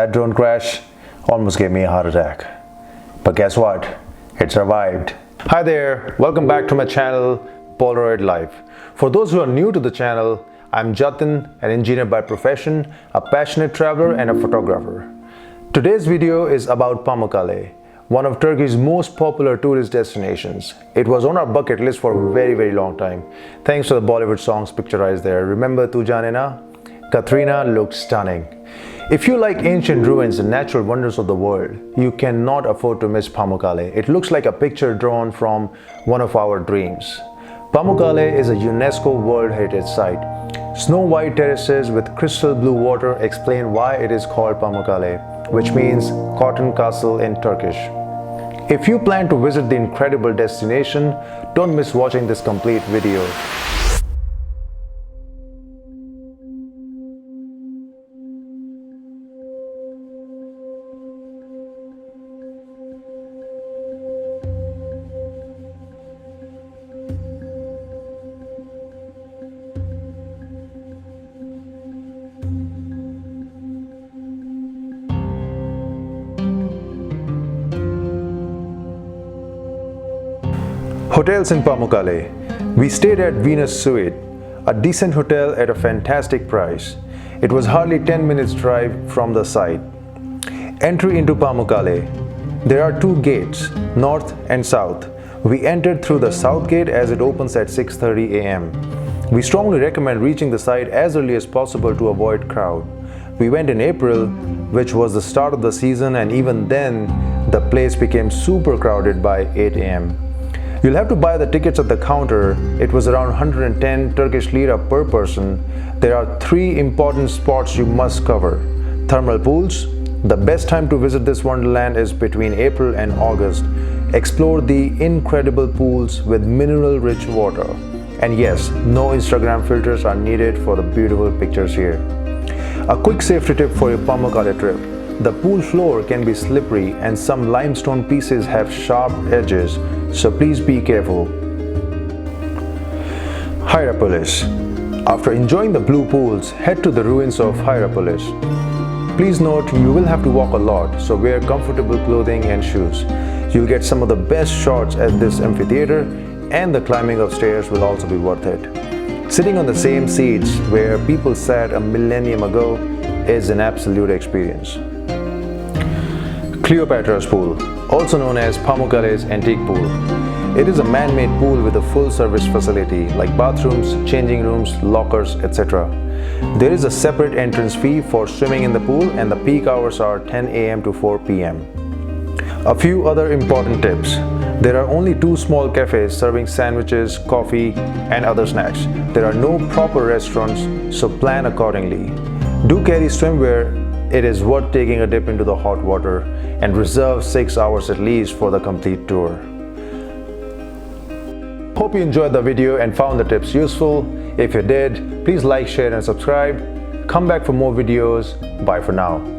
That drone crash almost gave me a heart attack. But guess what? It survived. Hi there, welcome back to my channel, Polaroid Life. For those who are new to the channel, I'm Jatin, an engineer by profession, a passionate traveler and a photographer. Today's video is about Pamukkale, one of Turkey's most popular tourist destinations. It was on our bucket list for a very long time, thanks to the Bollywood songs picturized there. Remember Tu Jaane Na? Katrina looked stunning. If you like ancient ruins and natural wonders of the world, you cannot afford to miss Pamukkale. It looks like a picture drawn from one of our dreams. Pamukkale is a UNESCO World Heritage Site. Snow-white terraces with crystal blue water explain why it is called Pamukkale, which means cotton castle in Turkish. If you plan to visit the incredible destination, don't miss watching this complete video. Hotels in Pamukkale. We stayed at Venus Suite, a decent hotel at a fantastic price. It was hardly 10 minutes drive from the site. Entry into Pamukkale. There are two gates, north and south. We entered through the south gate as it opens at 6:30 a.m. We strongly recommend reaching the site as early as possible to avoid crowd. We went in April, which was the start of the season, and even then, the place became super crowded by 8 a.m. You'll have to buy the tickets at the counter. It was around 110 Turkish lira per person. There are three important spots you must cover. Thermal pools. The best time to visit this wonderland is between April and August. Explore the incredible pools with mineral-rich water. And yes, no Instagram filters are needed for the beautiful pictures here. A quick safety tip for your Pamukkale trip. The pool floor can be slippery and some limestone pieces have sharp edges, so please be careful. Hierapolis. After enjoying the blue pools, head to the ruins of Hierapolis. Please note you will have to walk a lot, so wear comfortable clothing and shoes. You'll get some of the best shots at this amphitheater, and the climbing of stairs will also be worth it. Sitting on the same seats where people sat a millennium ago is an absolute experience. Cleopatra's pool, also known as Pamukkale's antique pool. It is a man-made pool with a full-service facility like bathrooms, changing rooms, lockers, etc. There is a separate entrance fee for swimming in the pool, and the peak hours are 10 a.m. to 4 p.m. A few other important tips. There are only two small cafes serving sandwiches, coffee, and other snacks. There are no proper restaurants, so plan accordingly. Do carry swimwear. It is worth taking a dip into the hot water, and reserve 6 hours at least for the complete tour. Hope you enjoyed the video and found the tips useful. If you did, please like, share and subscribe. Come back for more videos. Bye for now.